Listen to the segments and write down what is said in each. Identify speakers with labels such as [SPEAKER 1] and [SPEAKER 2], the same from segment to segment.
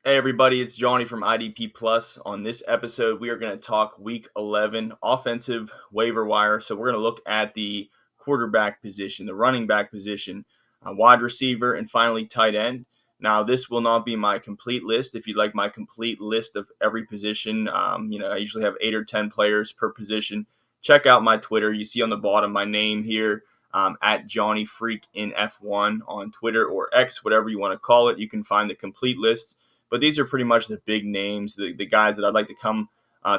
[SPEAKER 1] Hey everybody, it's Johnny from IDP Plus. On this episode, we are going to talk Week 11 offensive waiver wire. So we're going to look at the quarterback position, the running back position, wide receiver, and finally tight end. Now, this will not be my complete list. If you'd like my complete list of every position, I usually have 8 or 10 players per position. Check out my Twitter. You see on the bottom my name here. At Johnny Freak in F1 on Twitter or X, whatever you want to call it. You can find the complete list. But these are pretty much the big names, the guys that I'd like to come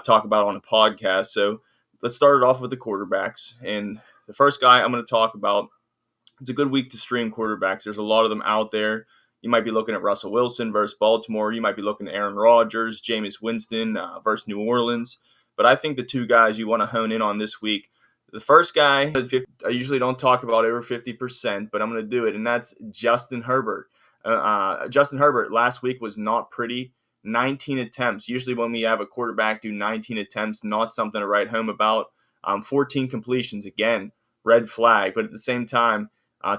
[SPEAKER 1] talk about on a podcast. So let's start it off with the quarterbacks. And the first guy I'm going to talk about, it's a good week to stream quarterbacks. There's a lot of them out there. You might be looking at Russell Wilson versus Baltimore. You might be looking at Aaron Rodgers, Jameis Winston versus New Orleans. But I think the two guys you want to hone in on this week, the first guy, I usually don't talk about over 50%, but I'm going to do it, and that's Justin Herbert. Justin Herbert last week was not pretty. 19 attempts. Usually when we have a quarterback do 19 attempts, not something to write home about. 14 completions, again, red flag. But at the same time,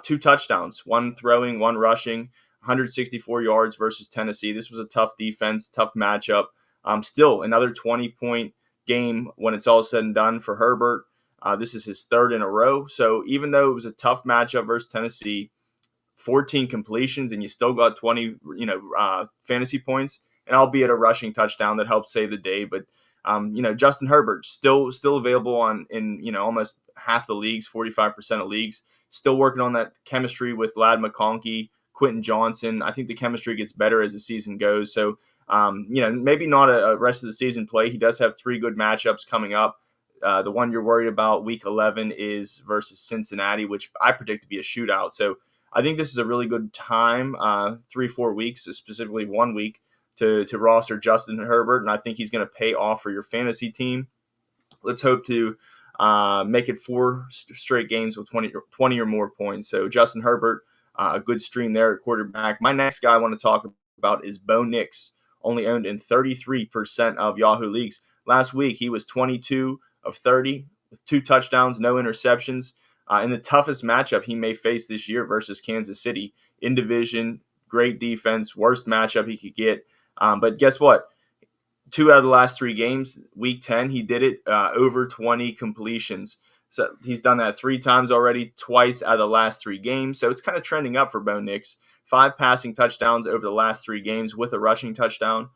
[SPEAKER 1] 2 touchdowns, 1 throwing, 1 rushing, 164 yards versus Tennessee. This was a tough defense, tough matchup. Still, another 20-point game when it's all said and done for Herbert. This is his 3rd in a row. So even though it was a tough matchup versus Tennessee, 14 completions, and you still got 20, fantasy points, and albeit a rushing touchdown that helped save the day. But Justin Herbert still available in almost half the leagues, 45% of leagues. Still working on that chemistry with Lad McConkey, Quentin Johnson. I think the chemistry gets better as the season goes. So maybe not a rest of the season play. He does have 3 good matchups coming up. The one you're worried about, Week 11, is versus Cincinnati, which I predict to be a shootout. So I think this is a really good time, 3-4 weeks, specifically 1 week, to roster Justin Herbert, and I think he's going to pay off for your fantasy team. Let's hope to make it 4 straight games with 20 or more points. So Justin Herbert, a good stream there at quarterback. My next guy I want to talk about is Bo Nix, only owned in 33% of Yahoo leagues. Last week, he was 22 of 30 with 2 touchdowns, no interceptions. In the toughest matchup he may face this year versus Kansas City in division, great defense, worst matchup he could get. But guess what? 2 out of the last 3 games, Week 10, he did it over 20 completions. So he's done that 3 times already, twice out of the last 3 games. So it's kind of trending up for Bo Nix. 5 passing touchdowns over the last 3 games with a rushing touchdown.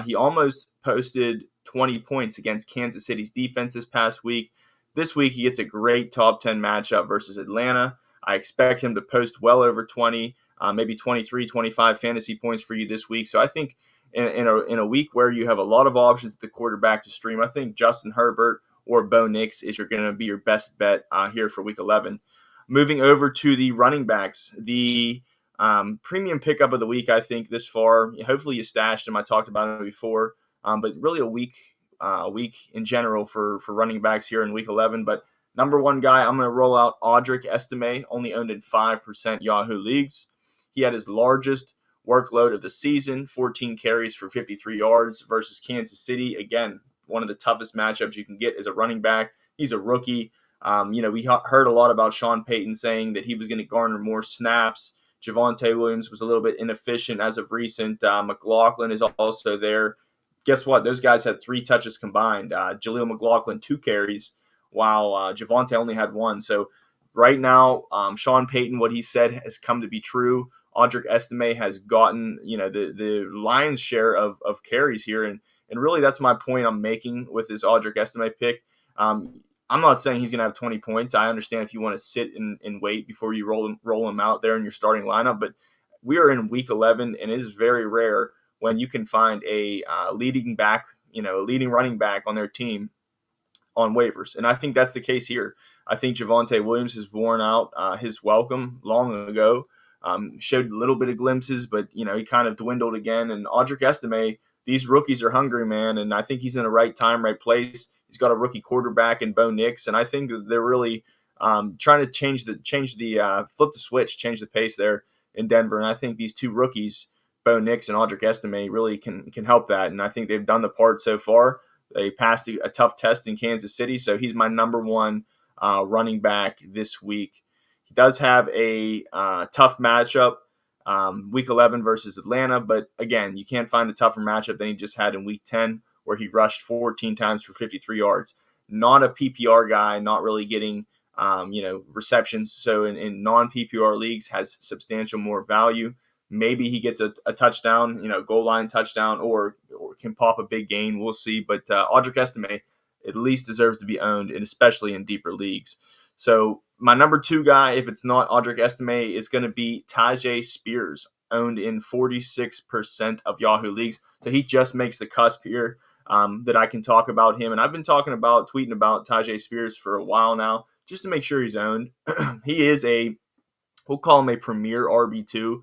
[SPEAKER 1] He almost posted 20 points against Kansas City's defense this past week. This week, he gets a great top 10 matchup versus Atlanta. I expect him to post well over 20, maybe 23, 25 fantasy points for you this week. So I think in a week where you have a lot of options at the quarterback to stream, I think Justin Herbert or Bo Nix is going to be your best bet here for Week 11. Moving over to the running backs, the premium pickup of the week, I think, this far. Hopefully you stashed him. I talked about him before, but really a week in general for running backs here in Week 11. But number 1 guy, I'm going to roll out Audric Estime, only owned in 5% Yahoo leagues. He had his largest workload of the season, 14 carries for 53 yards versus Kansas City. Again, one of the toughest matchups you can get as a running back. He's a rookie. We heard a lot about Sean Payton saying that he was going to garner more snaps. Javonte Williams was a little bit inefficient as of recent. McLaughlin is also there. Guess what? Those guys had 3 touches combined. Jaleel McLaughlin, 2 carries, while Javonte only had 1. So right now, Sean Payton, what he said has come to be true. Audric Estime has gotten the lion's share of carries here, and really that's my point I'm making with this Audric Estime pick. I'm not saying he's going to have 20 points. I understand if you want to sit and wait before you roll him out there in your starting lineup, but we are in Week 11, and it is very rare when you can find a leading running back on their team on waivers. And I think that's the case here. I think Javonte Williams has worn out his welcome long ago. Showed a little bit of glimpses, but he kind of dwindled again. And Audric Estime, these rookies are hungry, man, and I think he's in the right time, right place. He's got a rookie quarterback in Bo Nix, and I think that they're really trying to flip the switch, change the pace there in Denver. And I think these 2 rookies, Bo Nix and Audric Estime, really can help that. And I think they've done the part so far. They passed a tough test in Kansas City, so he's my number 1 running back this week. He does have a tough matchup Week 11 versus Atlanta. But again, you can't find a tougher matchup than he just had in Week 10, where he rushed 14 times for 53 yards. Not a PPR guy, not really getting receptions. So in non-PPR leagues has substantial more value. Maybe he gets a touchdown, goal line touchdown, or can pop a big gain. We'll see. But Audric Estime at least deserves to be owned, and especially in deeper leagues. So my number 2 guy, if it's not Audric Estime, it's going to be Tyjae Spears, owned in 46% of Yahoo leagues. So he just makes the cusp here that I can talk about him. And I've been tweeting about Tyjae Spears for a while now, just to make sure he's owned. He is we'll call him a premier RB2,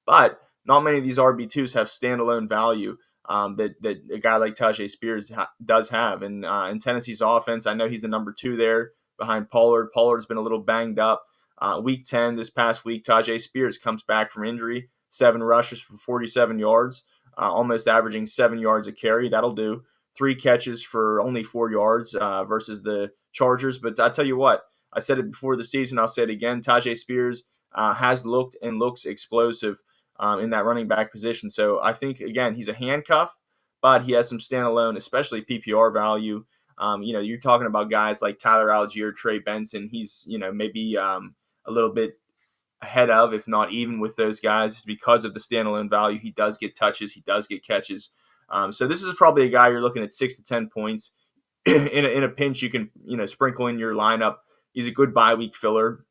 [SPEAKER 1] but not many of these RB2s have standalone value that a guy like Tyjae Spears does have. And in Tennessee's offense, I know he's the number 2 there behind Pollard. Pollard's been a little banged up. Week 10, this past week, Tyjae Spears comes back from injury, 7 rushes for 47 yards, almost averaging 7 yards a carry. That'll do. 3 catches for only 4 yards versus the Chargers. But I tell you what, I said it before the season, I'll say it again, Tyjae Spears has looked and looks explosive in that running back position. So I think, again, he's a handcuff, but he has some standalone, especially PPR value. You're talking about guys like Tyler Algier, Trey Benson. He's, maybe a little bit ahead of, if not even with those guys, because of the standalone value. He does get touches. He does get catches. So this is probably a guy you're looking at 6 to 10 points. in a pinch, you can, sprinkle in your lineup. He's a good bye week filler.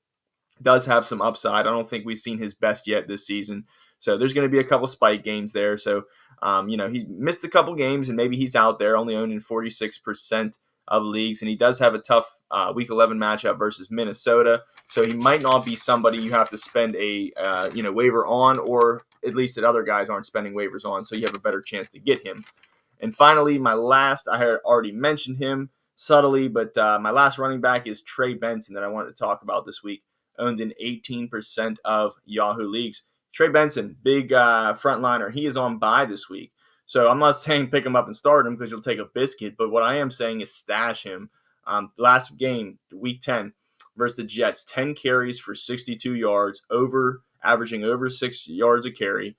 [SPEAKER 1] Does have some upside. I don't think we've seen his best yet this season. So there's going to be a couple spike games there. So, he missed a couple games and maybe he's out there, only owned in 46% of leagues. And he does have a tough Week 11 matchup versus Minnesota. So he might not be somebody you have to spend a, waiver on, or at least that other guys aren't spending waivers on. So you have a better chance to get him. And finally, my last, I had already mentioned him subtly, but my last running back is Trey Benson that I wanted to talk about this week, owned in 18% of Yahoo leagues. Trey Benson, big frontliner. He is on bye this week. So I'm not saying pick him up and start him because you'll take a biscuit, but what I am saying is stash him. Last game, Week 10 versus the Jets, 10 carries for 62 yards, averaging over 6 yards a carry.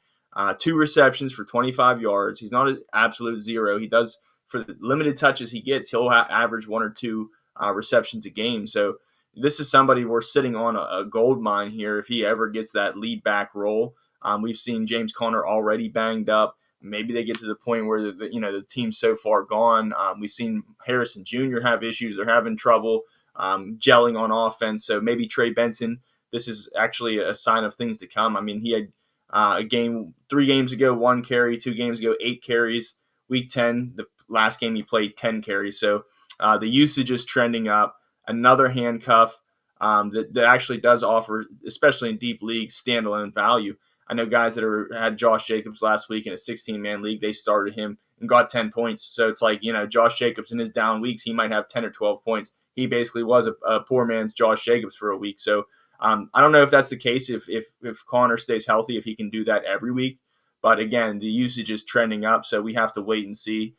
[SPEAKER 1] 2 receptions for 25 yards. He's not an absolute zero. He does, for the limited touches he gets, he'll average 1 or 2 receptions a game. So this is somebody we're sitting on a gold mine here if he ever gets that lead back role. We've seen James Conner already banged up. Maybe they get to the point where the team's so far gone. We've seen Harrison Jr. have issues. They're having trouble gelling on offense. So maybe Trey Benson, this is actually a sign of things to come. I mean, he had a game 3 games ago, 1 carry, 2 games ago, 8 carries. Week 10, the last game he played, 10 carries. So the usage is trending up. Another handcuff that actually does offer, especially in deep leagues, standalone value. I know guys that had Josh Jacobs last week in a 16-man league. They started him and got 10 points. So it's like, Josh Jacobs in his down weeks, he might have 10 or 12 points. He basically was a poor man's Josh Jacobs for a week. So I don't know if that's the case, if Connor stays healthy, if he can do that every week. But again, the usage is trending up, so we have to wait and see.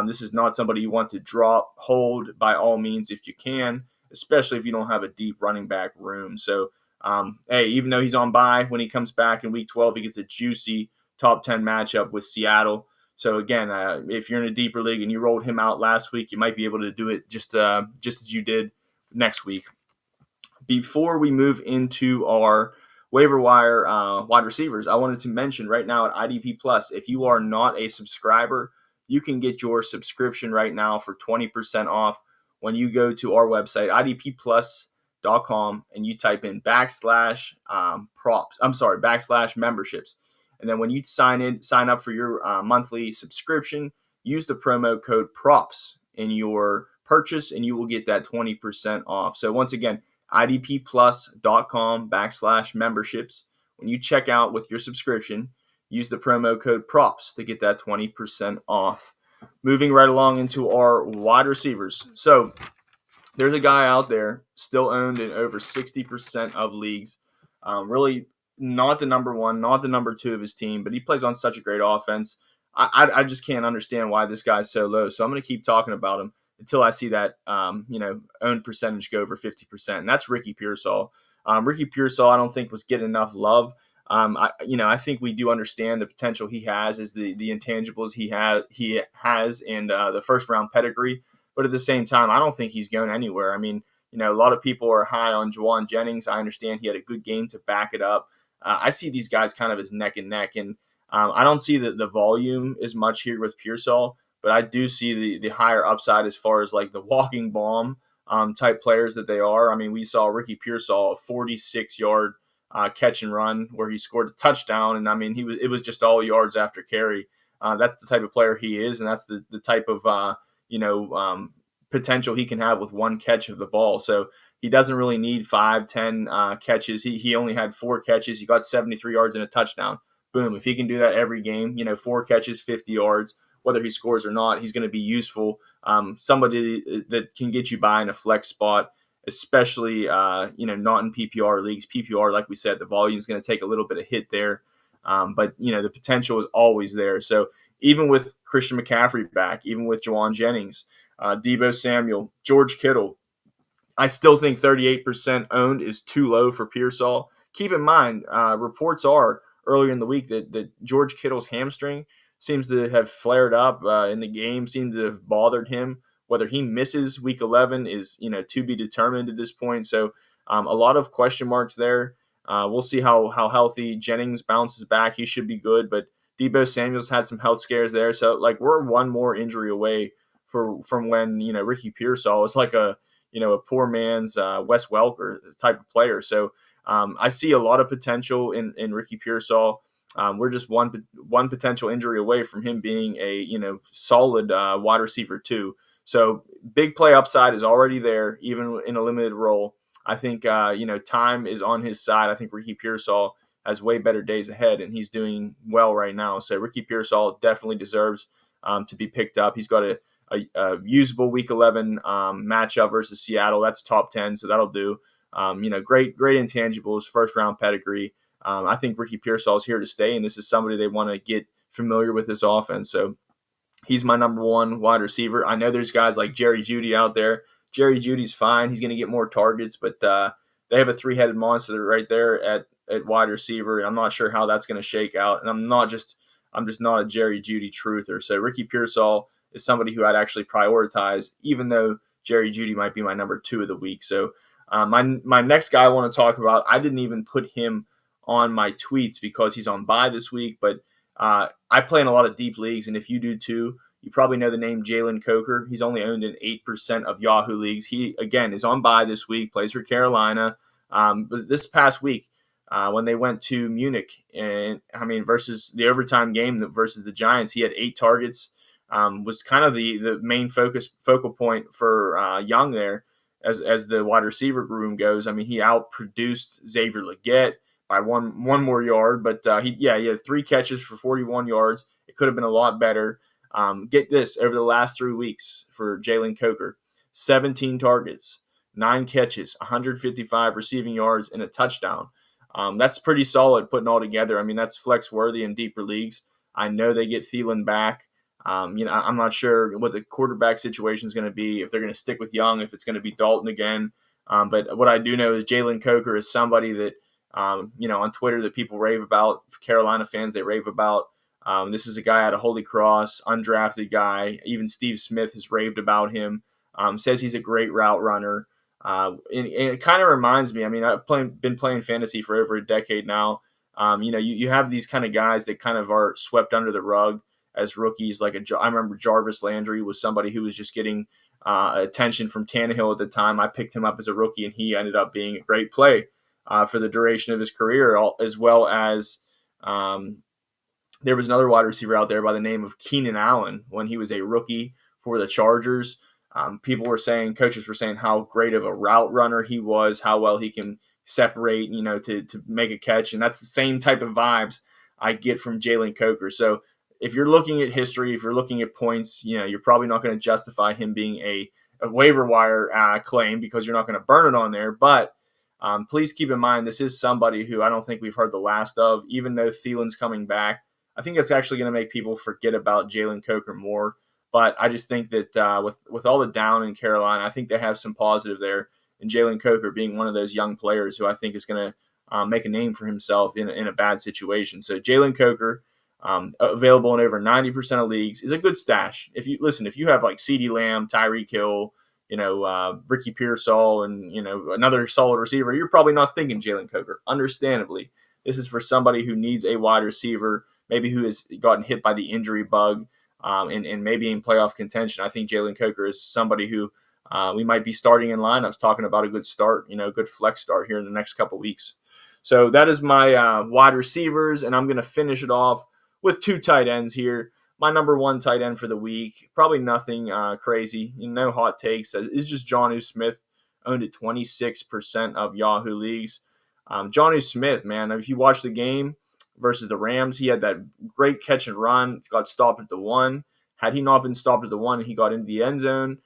[SPEAKER 1] This is not somebody you want to drop, hold by all means if you can, especially if you don't have a deep running back room. So, even though he's on bye, when he comes back in Week 12, he gets a juicy top 10 matchup with Seattle. So again, if you're in a deeper league and you rolled him out last week, you might be able to do it just as you did next week. Before we move into our waiver wire wide receivers, I wanted to mention right now at IDP Plus, if you are not a subscriber, you can get your subscription right now for 20% off when you go to our website, idpplus.com, and you type in /memberships. And then when you sign up for your monthly subscription, use the promo code PROPS in your purchase, and you will get that 20% off. So once again, idpplus.com/memberships. When you check out with your subscription, use the promo code PROPS to get that 20% off. Moving right along into our wide receivers. So there's a guy out there still owned in over 60% of leagues. Really not the number 1, not the number 2 of his team, but he plays on such a great offense. I just can't understand why this guy's so low. So I'm going to keep talking about him until I see that, owned percentage go over 50%. And that's Ricky Pearsall. Ricky Pearsall, I don't think was getting enough love I think we do understand the potential he has, is the intangibles he has, and the first round pedigree. But at the same time, I don't think he's going anywhere. I mean, a lot of people are high on Juwan Jennings. I understand he had a good game to back it up. I see these guys kind of as neck and neck, and I don't see the volume as much here with Pearsall, but I do see the higher upside as far as like the walking bomb type players that they are. I mean, we saw Ricky Pearsall, a 46-yard catch and run where he scored a touchdown, and I mean, it was just all yards after carry. That's the type of player he is, and that's the type of potential he can have with one catch of the ball. So he doesn't really need 5, 10 catches. He only had 4 catches. He got 73 yards and a touchdown. Boom. If he can do that every game, 4 catches, 50 yards, whether he scores or not, he's going to be useful. Somebody that can get you by in a flex spot, especially, not in PPR leagues. PPR, like we said, the volume is going to take a little bit of hit there. But the potential is always there. So even with Christian McCaffrey back, even with Juwan Jennings, Deebo Samuel, George Kittle, I still think 38% owned is too low for Pearsall. Keep in mind, reports are earlier in the week that George Kittle's hamstring seems to have flared up in the game, seems to have bothered him. Whether he misses week 11 is, to be determined at this point. So a lot of question marks there. We'll see how healthy Jennings bounces back. He should be good, but Deebo Samuel's had some health scares there. So like we're one more injury away from when, Ricky Pearsall is like a poor man's Wes Welker type of player. So I see a lot of potential in Ricky Pearsall. We're just one potential injury away from him being a solid wide receiver too. So big play upside is already there, even in a limited role. I think time is on his side. I think Ricky Pearsall has way better days ahead, and he's doing well right now. So Ricky Pearsall definitely deserves to be picked up. He's got a usable Week 11 matchup versus Seattle. That's top 10, so that'll do. Great intangibles, first round pedigree. I think Ricky Pearsall is here to stay, and this is somebody they want to get familiar with this offense. So he's my number one wide receiver. I know there's guys like Jerry Jeudy out there. Jerry Judy's fine. He's going to get more targets, but they have a three-headed monster right there at wide receiver, and I'm not sure how that's going to shake out. And I'm just not a Jerry Jeudy truther. So Ricky Pearsall is somebody who I'd actually prioritize, even though Jerry Jeudy might be my number 2 of the week. So my next guy I want to talk about, I didn't even put him on my tweets because he's on bye this week, but I play in a lot of deep leagues, and if you do too, you probably know the name Jalen Coker. He's only owned in 8% of Yahoo leagues. He, again, is on bye this week, plays for Carolina. But this past week, when they went to Munich, and versus the overtime game versus the Giants, he had 8 targets. Was kind of the main focal point for Young there as the wide receiver room goes. I mean, he outproduced Xavier Legette by one more yard, but he had 3 catches for 41 yards. It could have been a lot better. Get this, over the last 3 weeks for Jalen Coker, 17 targets, 9 catches, 155 receiving yards, and a touchdown. That's pretty solid putting all together. I mean, that's flex worthy in deeper leagues. I know they get Thielen back. I'm not sure what the quarterback situation is going to be, if they're going to stick with Young, if it's going to be Dalton again. But what I do know is Jalen Coker is somebody that, on Twitter that people rave about. Carolina fans, they rave about. This is a guy out of Holy Cross, undrafted guy. Even Steve Smith has raved about him. Says he's a great route runner. And it kind of reminds me, I've been playing fantasy for over a decade now. You have these kind of guys that kind of are swept under the rug as rookies. I remember Jarvis Landry was somebody who was just getting attention from Tannehill at the time. I picked him up as a rookie, and he ended up being a great play for the duration of his career, as well as there was another wide receiver out there by the name of Keenan Allen when he was a rookie for the Chargers. Coaches were saying how great of a route runner he was, how well he can separate, to make a catch. And that's the same type of vibes I get from Jalen Coker. So if you're looking at history, if you're looking at points, you're probably not going to justify him being a waiver wire claim because you're not going to burn it on there. But please keep in mind, this is somebody who I don't think we've heard the last of, even though Thielen's coming back. I think that's actually going to make people forget about Jalen Coker more. But I just think that with all the down in Carolina, I think they have some positive there. And Jalen Coker being one of those young players who I think is going make a name for himself in a bad situation. So Jalen Coker, available in over 90% of leagues, is a good stash. If you have like CeeDee Lamb, Tyreek Hill, Ricky Pearsall, and another solid receiver, you're probably not thinking Jalen Coker. Understandably, this is for somebody who needs a wide receiver, maybe who has gotten hit by the injury bug, and maybe in playoff contention. I think Jalen Coker is somebody who we might be starting in lineups, talking about a good start, good flex start here in the next couple weeks. So that is my wide receivers, and I'm going to finish it off with 2 tight ends here. My number 1 tight end for the week, probably nothing crazy, no hot takes. It's just Jonnu Smith, owned at 26% of Yahoo leagues. Jonnu Smith, man, if you watch the game versus the Rams, he had that great catch and run, got stopped at the 1. Had he not been stopped at the 1, he got into the end zone.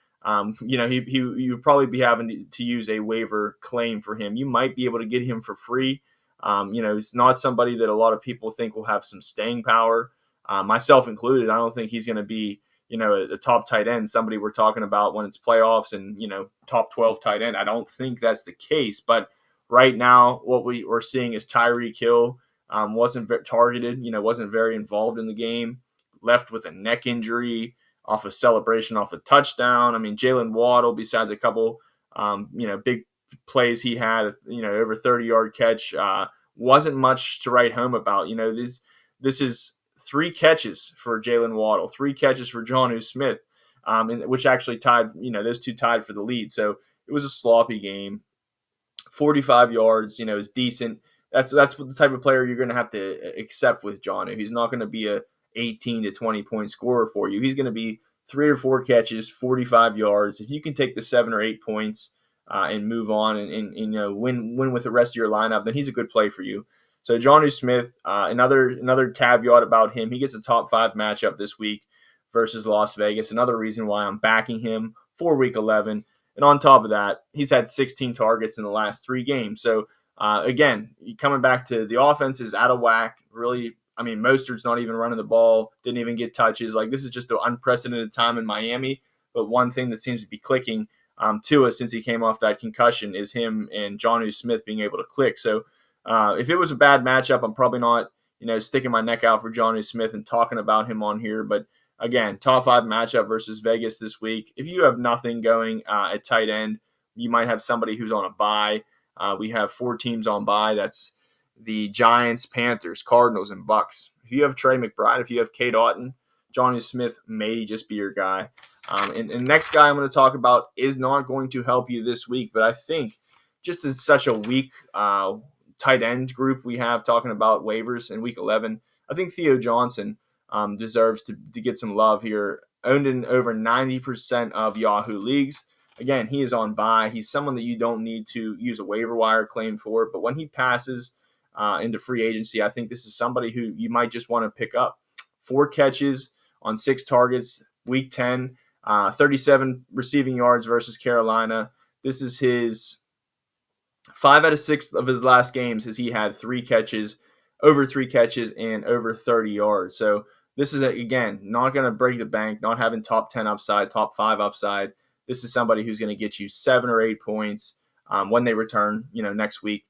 [SPEAKER 1] He would probably be having to use a waiver claim for him. You might be able to get him for free. It's not somebody that a lot of people think will have some staying power, myself included. I don't think he's going to be, a top tight end, somebody we're talking about when it's playoffs and, top 12 tight end. I don't think that's the case. But right now, what we're seeing is Tyreek Hill wasn't targeted, wasn't very involved in the game, left with a neck injury off a celebration off a touchdown. I mean, Jalen Waddle, besides a couple, big plays he had, over 30-yard catch, wasn't much to write home about. This is 3 catches for Jalen Waddle, 3 catches for Jonnu Smith, which actually tied, those 2 tied for the lead. So it was a sloppy game. 45 yards, is decent. That's the type of player you're going to have to accept with Jonnu. He's not going to be a 18 to 20 point scorer for you. He's going to be 3 or 4 catches, 45 yards. If you can take the 7 or 8 points and move on and win with the rest of your lineup, then he's a good play for you. So Jonnu Smith, another caveat about him, he gets a top 5 matchup this week versus Las Vegas. Another reason why I'm backing him for Week 11. And on top of that, he's had 16 targets in the last 3 games. So again, coming back to the offense is out of whack. Really, I mean, Mostert's not even running the ball, didn't even get touches. Like, this is just an unprecedented time in Miami. But one thing that seems to be clicking to us since he came off that concussion is him and Jonnu Smith being able to click. So if it was a bad matchup, I'm probably not, sticking my neck out for Jonnu Smith and talking about him on here. But again, top 5 matchup versus Vegas this week. If you have nothing going at tight end, you might have somebody who's on a bye. We have 4 teams on bye. That's the Giants, Panthers, Cardinals, and Bucks. If you have Trey McBride, if you have Cade Otton, Jonnu Smith may just be your guy. And next guy I'm going to talk about is not going to help you this week, but I think just as such a weak tight end group we have talking about waivers in Week 11, I think Theo Johnson deserves to get some love here. Owned in over 90% of Yahoo leagues. Again, he is on bye. He's someone that you don't need to use a waiver wire claim for, but when he passes into free agency, I think this is somebody who you might just want to pick up. 4 catches on 6 targets, Week 10, 37 receiving yards versus Carolina. This is his 5 out of 6 of his last games has he had 3 catches, over 3 catches, and over 30 yards. So this is, again, not going to break the bank, not having top 10 upside, top 5 upside. This is somebody who's going to get you 7 or 8 points when they return, next week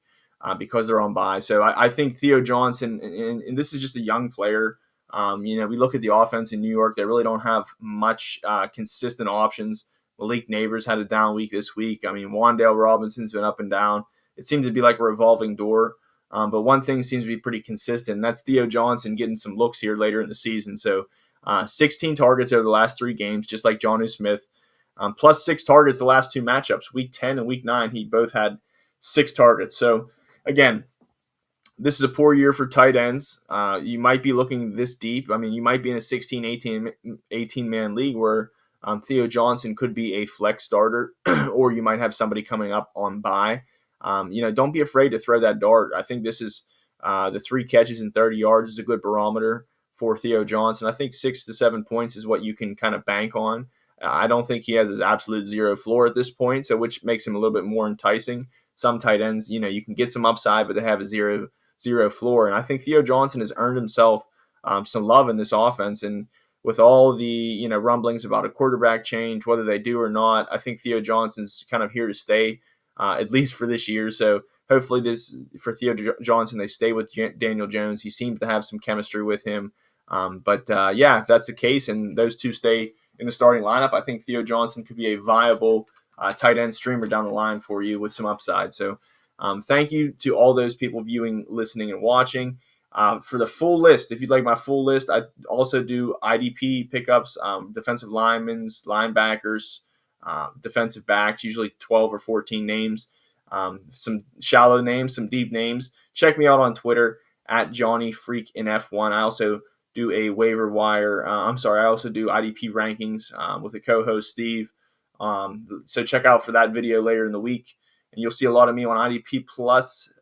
[SPEAKER 1] because they're on bye. So I think Theo Johnson, and this is just a young player. We look at the offense in New York. They really don't have much consistent options. Malik Neighbors had a down week this week. I mean, Wan'Dale Robinson's been up and down. It seems to be like a revolving door. But one thing seems to be pretty consistent, and that's Theo Johnson getting some looks here later in the season. So 16 targets over the last 3 games, just like Jonnu Smith. Plus 6 targets the last 2 matchups. Week 10 and Week 9, he both had 6 targets. So, again, this is a poor year for tight ends. You might be looking this deep. I mean, you might be in a 16, 18-man league where Theo Johnson could be a flex starter, or you might have somebody coming up on bye. Don't be afraid to throw that dart. I think this is the 3 catches and 30 yards is a good barometer for Theo Johnson. I think 6 to 7 points is what you can kind of bank on. I don't think he has his absolute 0 floor at this point, so which makes him a little bit more enticing. Some tight ends, you can get some upside, but they have a zero floor. And I think Theo Johnson has earned himself some love in this offense. And with all the rumblings about a quarterback change, whether they do or not, I think Theo Johnson's kind of here to stay, at least for this year. So hopefully this for Theo Johnson, they stay with Daniel Jones. He seems to have some chemistry with him. But if that's the case and those two stay in the starting lineup, I think Theo Johnson could be a viable tight end streamer down the line for you with some upside. So thank you to all those people viewing, listening, and watching. For the full list, if you'd like my full list, I also do IDP pickups, defensive linemen, linebackers, defensive backs, usually 12 or 14 names, some shallow names, some deep names. Check me out on Twitter at JohnnyFreakInF1. I also do a waiver wire. I also do IDP rankings with a co-host, Steve. So check out for that video later in the week. And you'll see a lot of me on IDP Plus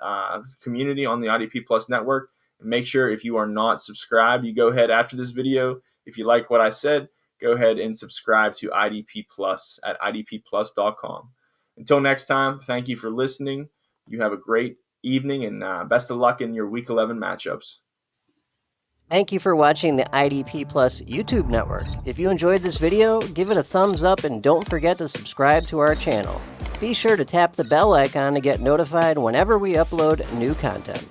[SPEAKER 1] community on the IDP Plus network. And make sure if you are not subscribed, you go ahead after this video. If you like what I said, go ahead and subscribe to IDP Plus at idpplus.com. Until next time, thank you for listening. You have a great evening and best of luck in your Week 11 matchups.
[SPEAKER 2] Thank you for watching the IDP Plus YouTube network. If you enjoyed this video, give it a thumbs up and don't forget to subscribe to our channel. Be sure to tap the bell icon to get notified whenever we upload new content.